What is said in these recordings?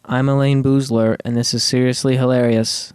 I'm Elaine Boosler, and this is Seriously Hilarious.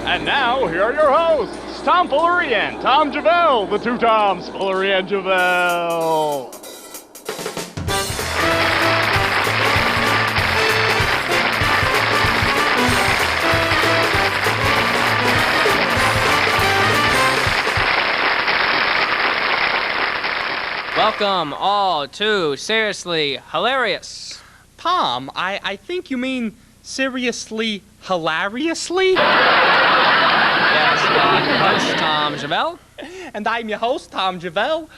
And now, here are your hosts, Tom Foolery and Tom Javell, the two Toms, Foolery and Javell. Welcome all to Seriously Hilarious. Tom, I think you mean seriously hilariously? Yes, I'm your host, Tom Javell. And I'm your host, Tom Javell.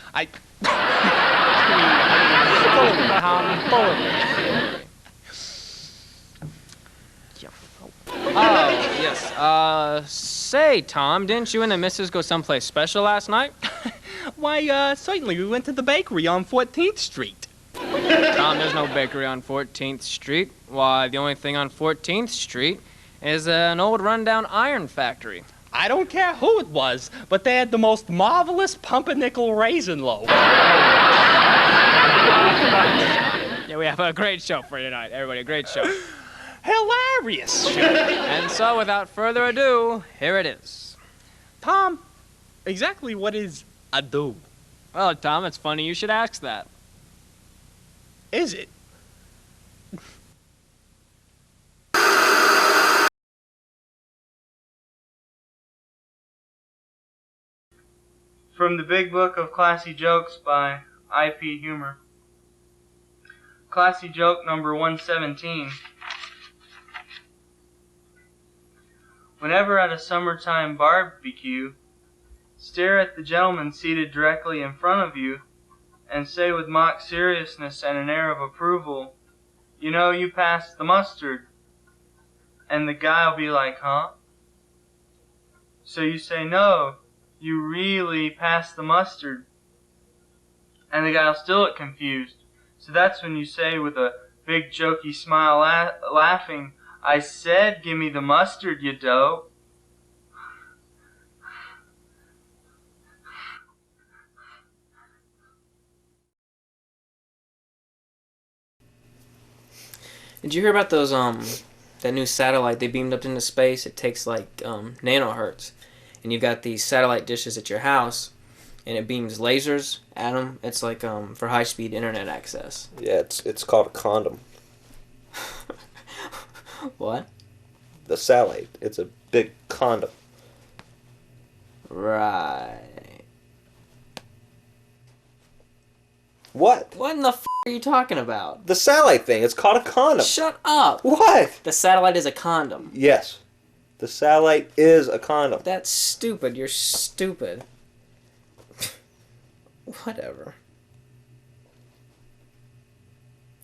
Oh, yes. Say, Tom, didn't you and the missus go someplace special last night? Why, certainly we went to the bakery on 14th Street. Tom, there's no bakery on 14th Street. Why, the only thing on 14th Street is an old rundown iron factory. I don't care who it was, but they had the most marvelous pumpernickel raisin loaf. Yeah, we have a great show for you tonight, everybody, a great show. Hilarious show. And so, without further ado, here it is. Tom, exactly what is ado? Well, Tom, it's funny you should ask that. Is it? From the Big Book of Classy Jokes by I.P. Humor. Classy joke number 117. Whenever at a summertime barbecue, stare at the gentleman seated directly in front of you and say with mock seriousness and an air of approval, "You know, you passed the mustard." And the guy'll be like, "Huh?" So you say, "No, you really passed the mustard." And the guy'll still look confused. So that's when you say with a big jokey smile laughing, "I said give me the mustard, you dope." Did you hear about those, that new satellite they beamed up into space? It takes, like, nanohertz. And you've got these satellite dishes at your house, and it beams lasers at them. It's like, for high-speed internet access. Yeah, it's called a condom. What? The satellite. It's a big condom. Right. What? What in the are you talking about? The satellite thing. It's called a condom. Shut up. What? The satellite is a condom. Yes. The satellite is a condom. That's stupid. You're stupid. Whatever.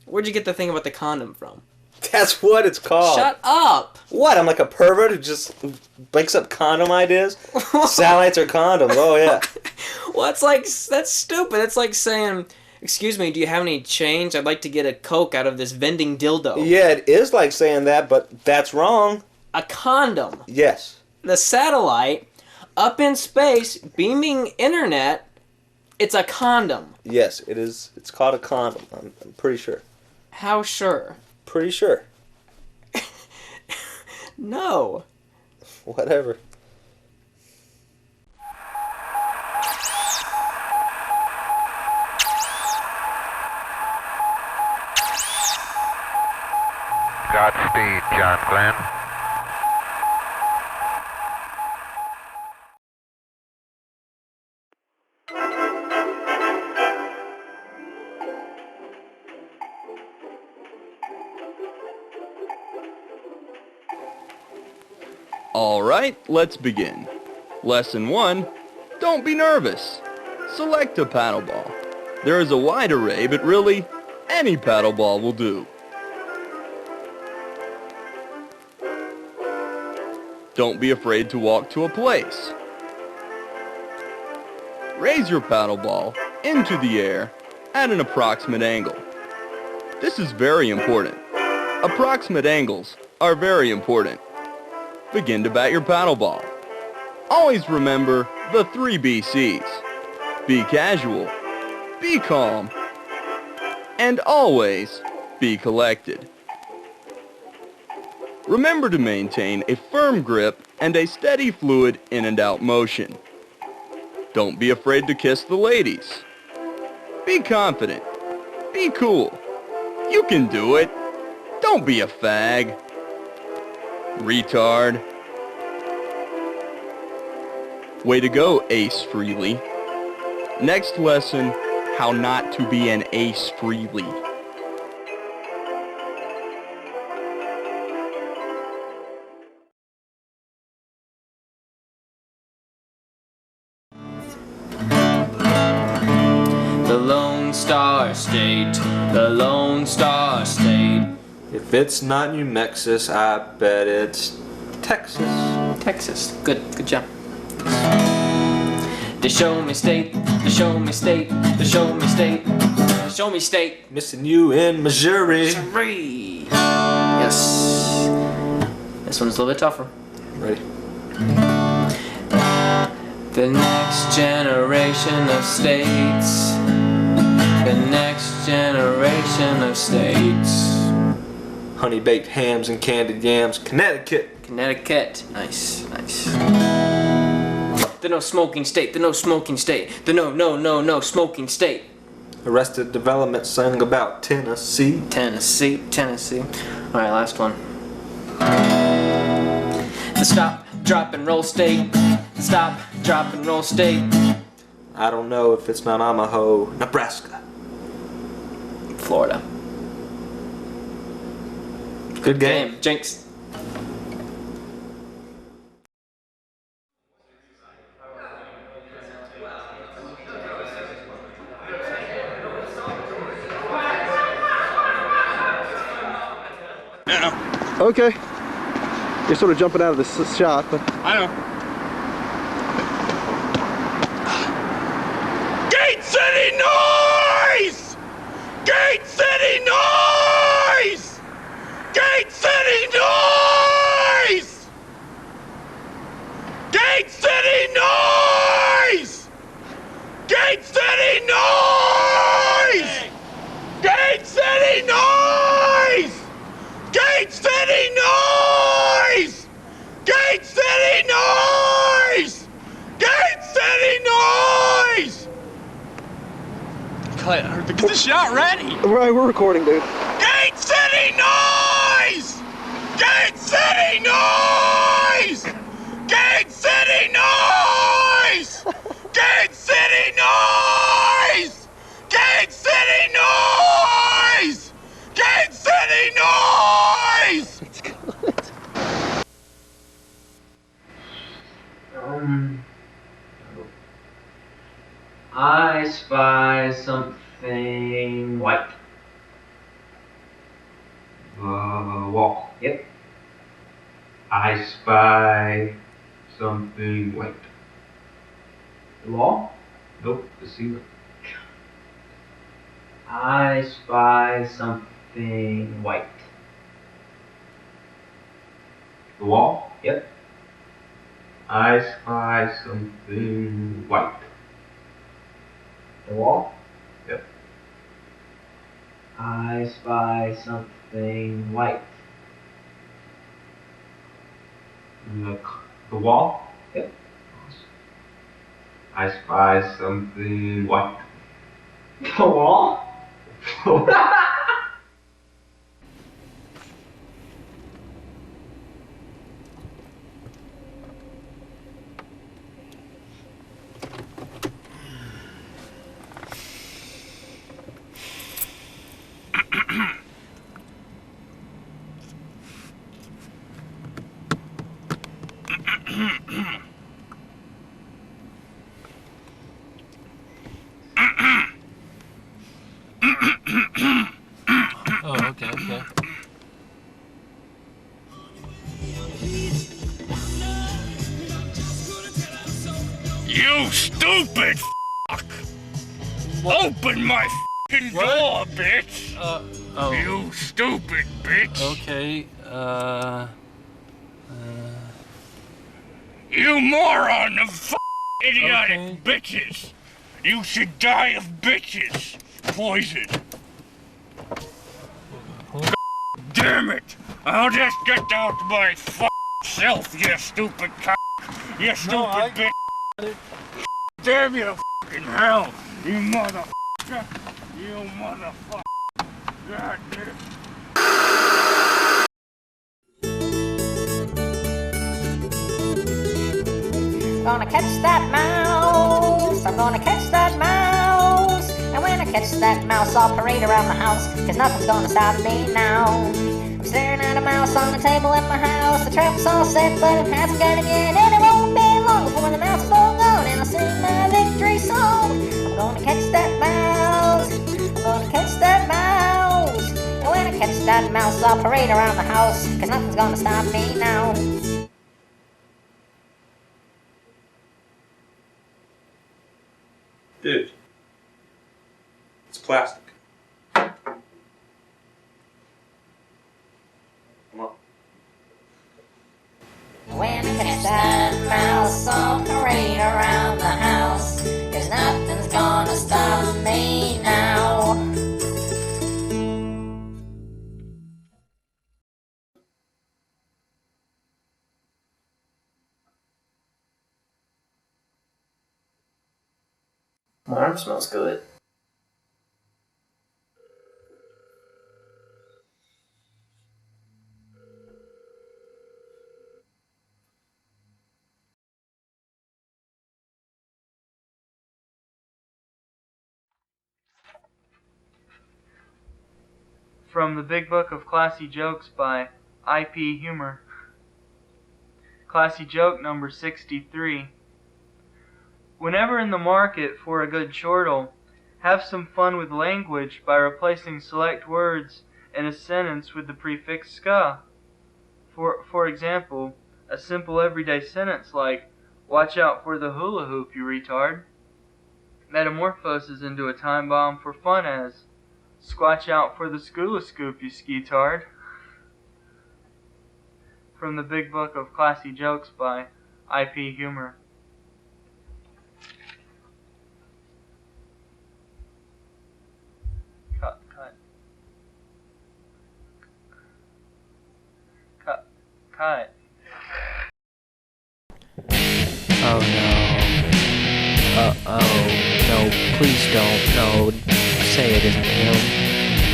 Where'd you get the thing about the condom from? That's what it's called. Shut up! What? I'm like a pervert who just makes up condom ideas? Satellites are condoms. Oh, yeah. Well, it's like, that's stupid. It's like saying, "Excuse me, do you have any change? I'd like to get a Coke out of this vending dildo." Yeah, it is like saying that, but that's wrong. A condom. Yes. The satellite, up in space, beaming internet, it's a condom. Yes, it is. It's called a condom. I'm pretty sure. How sure? Pretty sure. No. Whatever. Godspeed, John Glenn. Alright, let's begin. Lesson 1, don't be nervous. Select a paddle ball. There is a wide array, but really, any paddle ball will do. Don't be afraid to walk to a place. Raise your paddle ball into the air at an approximate angle. This is very important. Approximate angles are very important. Begin to bat your paddle ball. Always remember the 3 BCs. Be casual, be calm, and always be collected. Remember to maintain a firm grip and a steady fluid in and out motion. Don't be afraid to kiss the ladies. Be confident. Be cool. You can do it. Don't be a fag. Retard. Way to go, Ace Freely. Next lesson, how not to be an Ace Freely. The Lone Star State, the Lone Star State. If it's not New Mexico, I bet it's Texas. Texas. Good job. The show me state, the show me state, the show me state, the show me state. Missing you in Missouri. Missouri. Yes. This one's a little bit tougher. Ready? The next generation of states. The next generation of states. Honey baked hams and candied yams, Connecticut. Connecticut. Nice. The no smoking state. The no smoking state. The no smoking state. Arrested Development sung about Tennessee. Tennessee. Alright, last one. The stop, drop, and roll state. The stop, drop, and roll state. I don't know if it's Mount Omaha, Nebraska. Florida. Good game. Jinx. Okay. You're sort of jumping out of the shot, but... I know. Gate City noise! Gate City noise! Gate City noise! Gate City noise! Gate City noise! Gate City noise! Gate City noise! Gate City noise! Gate City noise! Get the shot ready! Right, we're recording, dude. Gate City noise! Gate City noise! Gate City noise! Gate City noise! Gate City noise! Gate City noise! It's good. I spy something white. Wall. Yep. I spy something white. The wall? Nope, the ceiling. I spy something white. The wall? Yep. I spy something white. The wall? Yep. I spy something white. The wall? Yep. I spy something white. The wall? Oh, okay, okay. You stupid fuck! Open my fucking door, bitch! Oh. You stupid bitch! Okay, You moron of idiotic Okay. bitches! You should die of bitches! Poison! God damn it! I'll just get down to my self, you stupid cock! You stupid bitch! Damn you fucking hell! You motherfucker! You motherfucker! God damn. Gonna catch that mouse, I'm gonna catch that mouse. And when I catch that mouse, I'll parade around the house, cause nothing's gonna stop me now. I'm staring at a mouse on the table at my house. The trap's all set, but it hasn't got him yet. And it won't be long before the mouse is all gone, and I'll sing my victory song. I'm gonna catch that mouse, I'm gonna catch that mouse. And when I catch that mouse, I'll parade around the house, cause nothing's gonna stop me now. Dude, it's plastic. Come on. When I catch that mouse, I'll parade around the house, cause nothing's gonna stop me now. My arm smells good. From the Big Book of Classy Jokes by I.P. Humor. Classy joke number 63. Whenever in the market for a good chortle, have some fun with language by replacing select words in a sentence with the prefix ska. For example, a simple everyday sentence like, "Watch out for the hula hoop, you retard," metamorphoses into a time bomb for fun as, "Squatch out for the scula scoop, you sketard." From the Big Book of Classy Jokes by I.P. Humor. Cut. Oh no. Uh-oh. No, please don't. No, say it isn't him.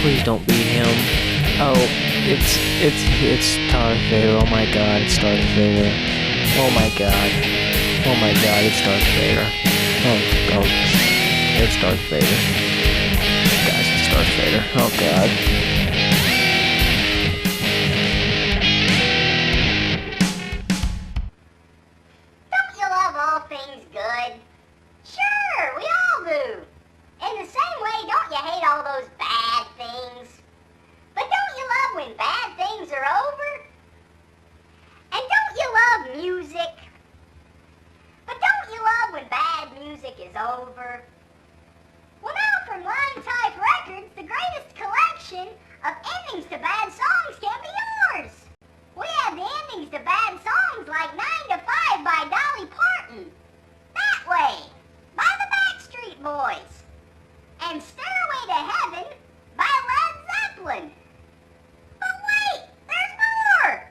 Please don't be him. Oh, it's Darth Vader. Oh my god, it's Darth Vader. Oh my god. Oh my god, it's Darth Vader. Oh, it's Darth Vader. Guys, it's Darth Vader. Oh god. Don't you love all things good? Sure, we all do. In the same way, don't you hate all those bad things? But don't you love when bad things are over? And don't you love music? But don't you love when bad music is over? Well, now from Untitled Records, the greatest collection of endings to bad songs can be yours. We have the endings to bad songs like 9 to 5 by Dolly Parton, That Way by the Backstreet Boys, and Stairway to Heaven by Led Zeppelin. But wait, there's more!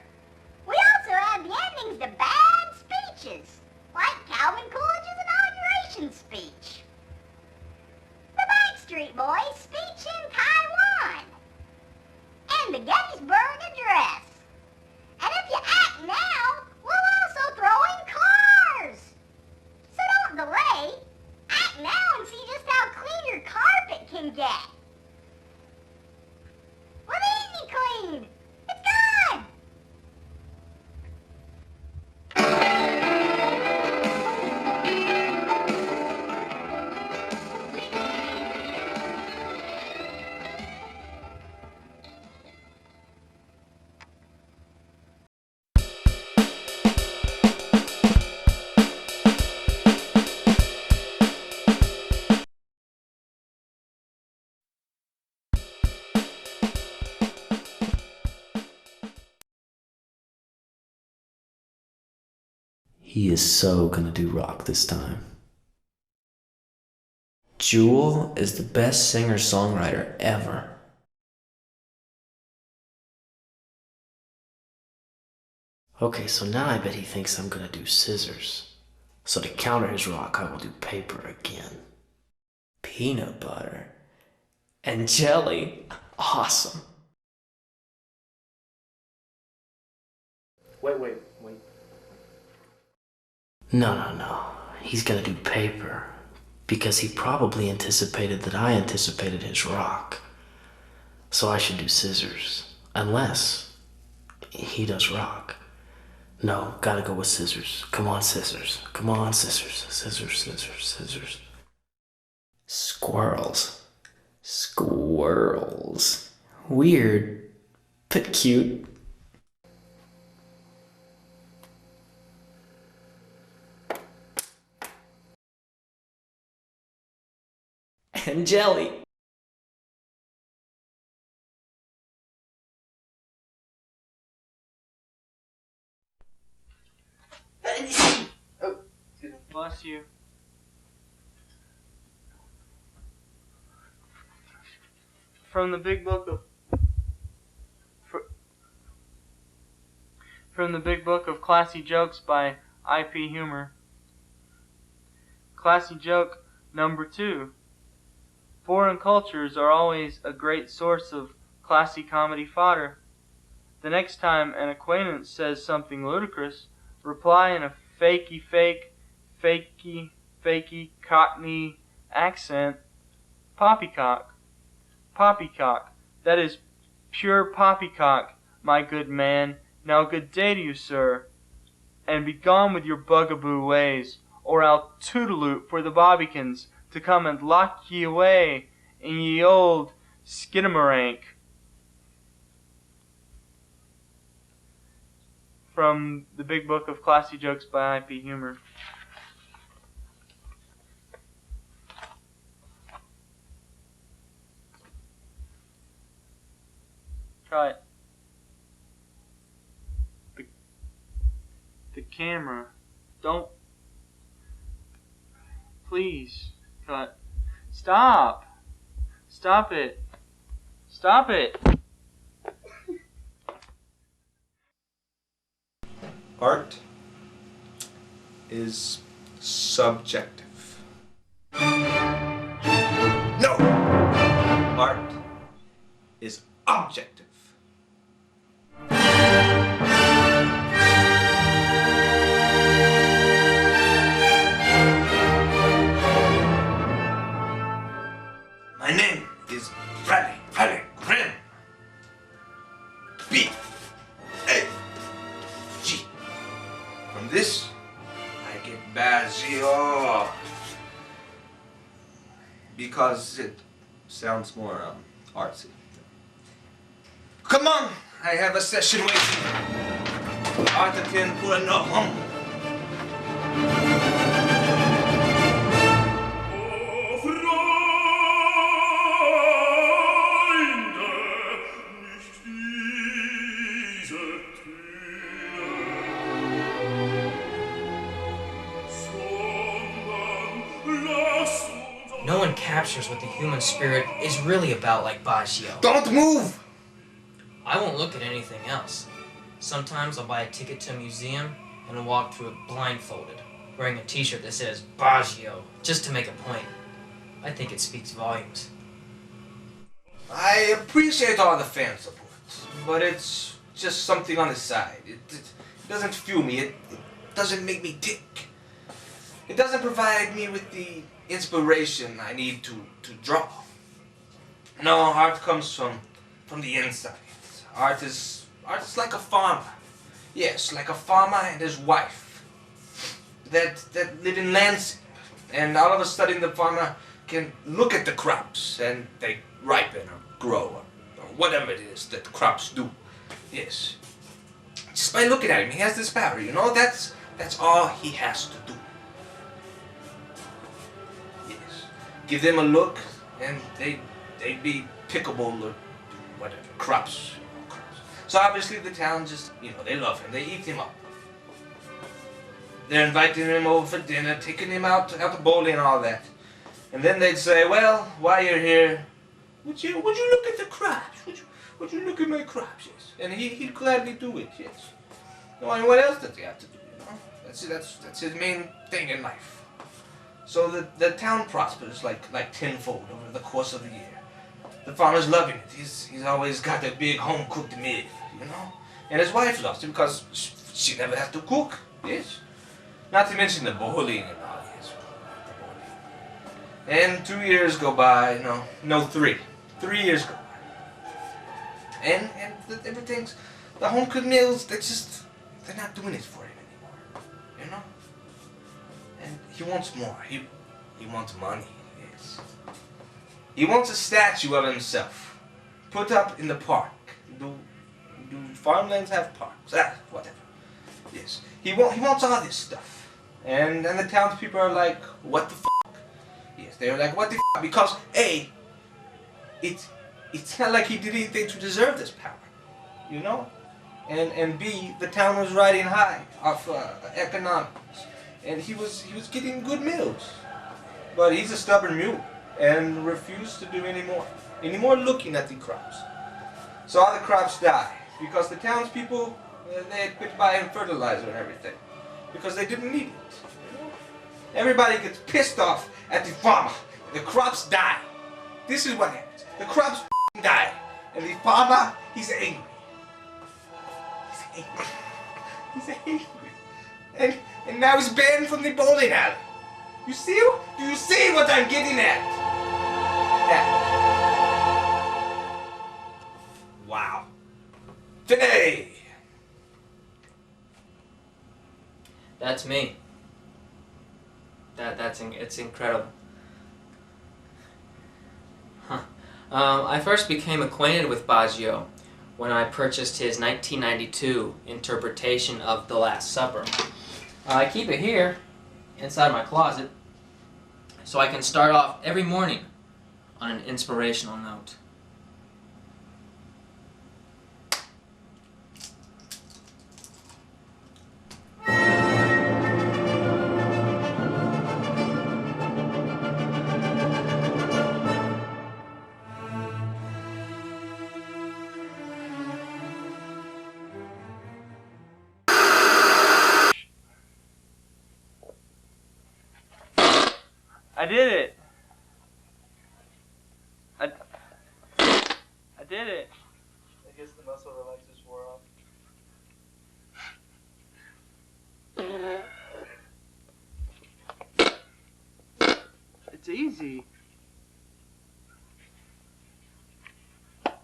We also have the endings to bad speeches, like Calvin Coolidge's inauguration speech. He is so gonna do rock this time. Jewel is the best singer-songwriter ever. Okay, so now I bet he thinks I'm gonna do scissors. So to counter his rock, I will do paper again. Peanut butter and jelly. Awesome. Wait. No. He's gonna do paper. Because he probably anticipated that I anticipated his rock. So I should do scissors. Unless he does rock. No, gotta go with scissors. Come on, scissors. Come on, scissors. Scissors. Squirrels. Weird, but cute. And jelly. Bless you. From the big book of Classy Jokes by I.P. Humor. Classy joke number 2. Foreign cultures are always a great source of classy comedy fodder. The next time an acquaintance says something ludicrous, reply in a fakey Cockney accent, poppycock. Poppycock. That is pure poppycock, my good man. Now good day to you, sir. And be gone with your bugaboo ways, or I'll toodaloot for the bobbykins to come and lock ye away in ye old skidamarink. From the big book of Classy Jokes by I.P. Humor. Try it. The camera. Don't. Please. Cut. Stop. Stop it. Stop it. Art is subjective. No! Art is objective. My name is Rally Grim. B-A-G. From this, I get Baggio. Because it sounds more artsy. Come on, I have a session waiting. Art attend for no home. No one captures what the human spirit is really about like Baggio. Don't move! I won't look at anything else. Sometimes I'll buy a ticket to a museum and walk through it blindfolded, wearing a t-shirt that says Baggio, just to make a point. I think it speaks volumes. I appreciate all the fan support, but it's just something on the side. It doesn't fuel me. It doesn't make me tick. It doesn't provide me with the inspiration I need to draw. No, art comes from the inside. Art is like a farmer. Yes, like a farmer and his wife that live in landscape. And all of a sudden the farmer can look at the crops and they ripen or grow or whatever it is that the crops do. Yes. Just by looking at him, he has this power, you know? That's all he has to do. Yes. Give them a look and they'd be pickable or whatever, crops. So obviously the town just, they love him. They eat him up. they're inviting him over for dinner, taking him out to bowling and all that. And then they'd say, well, while you're here, would you look at the crops? Would you look at my crops? Yes. And he'd gladly do it, yes. No, and what else does he have to do, you know? That's his main thing in life. So the town prospers like tenfold over the course of the year. The farmer's loving it. He's always got a big home-cooked meal, you know? And his wife loves it because she never has to cook, yes? Not to mention the bowling and all, yes. And 2 years go by, no, 3. 3 years go by. And everything's, the home-cooked meals, they're not doing it for him anymore, you know? And he wants more. He wants money, yes. He wants a statue of himself, put up in the park. Do farmlands have parks? Whatever. Yes. He wants all this stuff. And the townspeople are like, what the f***? Yes, they're like, what the f***? Because A, it's not like he did anything to deserve this power, you know? And B, the town was riding high off economics. And he was getting good meals. But he's a stubborn mule and refused to do any more looking at the crops. So all the crops die because the townspeople, they had quit buying fertilizer and everything because they didn't need it. You know? Everybody gets pissed off at the farmer. The crops die. This is what happens. The crops die. And the farmer, he's angry. He's angry. And now he's banned from the bowling alley. Do you see what I'm getting at? Yeah. Wow. Today. That's me. It's incredible. Huh. I first became acquainted with Baggio when I purchased his 1992 interpretation of The Last Supper. I keep it here, inside my closet, so I can start off every morning on an inspirational note. I did it. I did it. I guess the muscle relaxers wore off. It's easy. That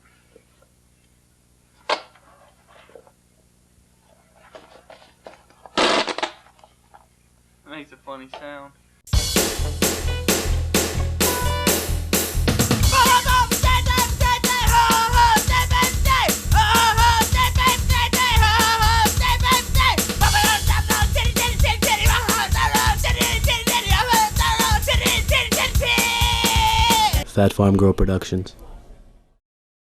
makes a funny sound. Fat Farm Grow Productions.